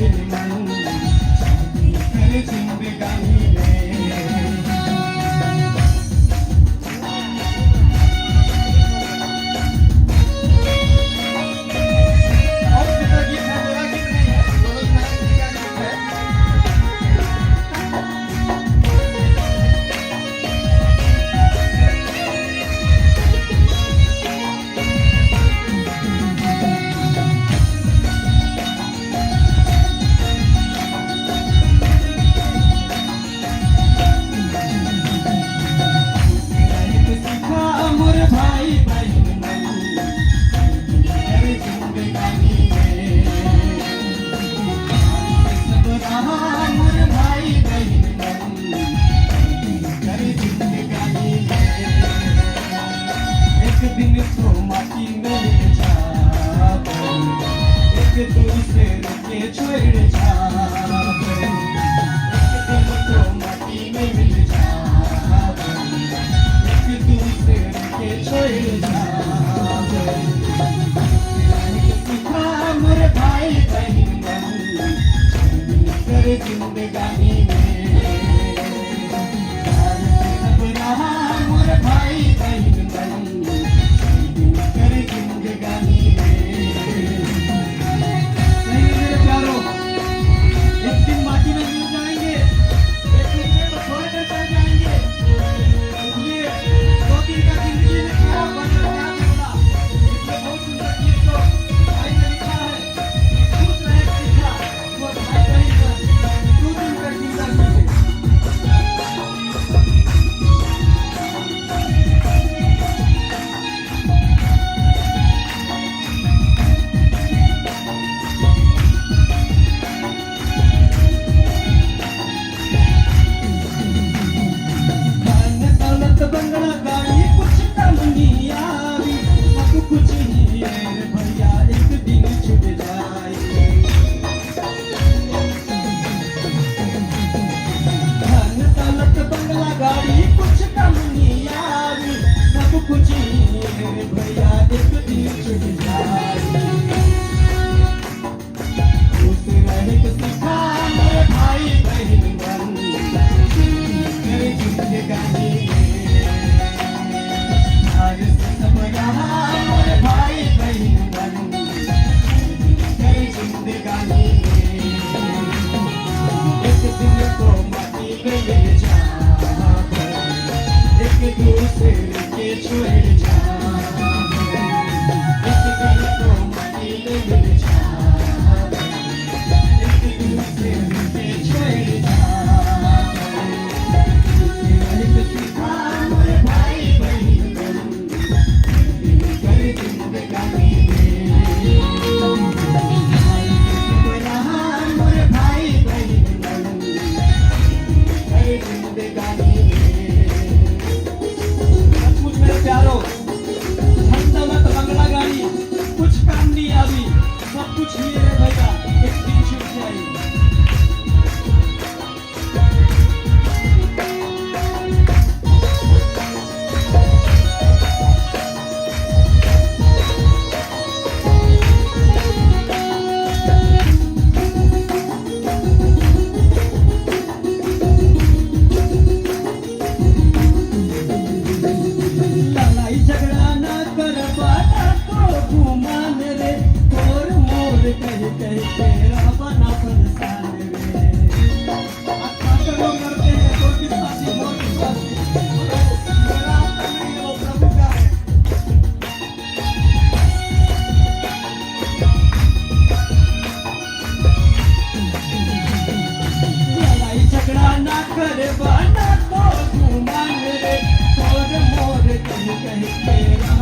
बहन मन कर जिंदगानी में। दूसरे के छोड़ जावे, एक दिन तो माटी में मिल जावे, एक दूसरे के छोड़ जावे। सीखा मोर भाई बहन कर जिंदगानी में, सब रहा मोर भाई बहन कर जिंदगानी में। बंगला गाड़ी कुछ कम नहीं आई, अब कुछ ही है भैया एक दिन छूट जाए। धन दौलत बंगला गाड़ी कुछ कम नहीं आई, सब कुछ ही है भैया एक दिन छूट जाए। खुश रहे तो सीखा मेरे भाई बहन बन कर जिंदगानी में। भाई बहन बन कर जिंदगानी में, एक दिन तो माटी में मिल जावे, एक दूसरे के छोड़ जावे, एक दिन तो माटी में मिल जावे, एक दूसरे के छोड़ जावे। सीखा मोर भाई बहन कर जिंदगानी में, मोर भाई बहन कर जिंदगानी में। कुछ मेरे प्यारो धंधा मत बंगला गाड़ी कुछ काम नहीं आवी, सब कुछ ही है भैया एक दिन छूट जाए। करे बना तो घुमान रे, मोर मोर कहीं कहीं तेरा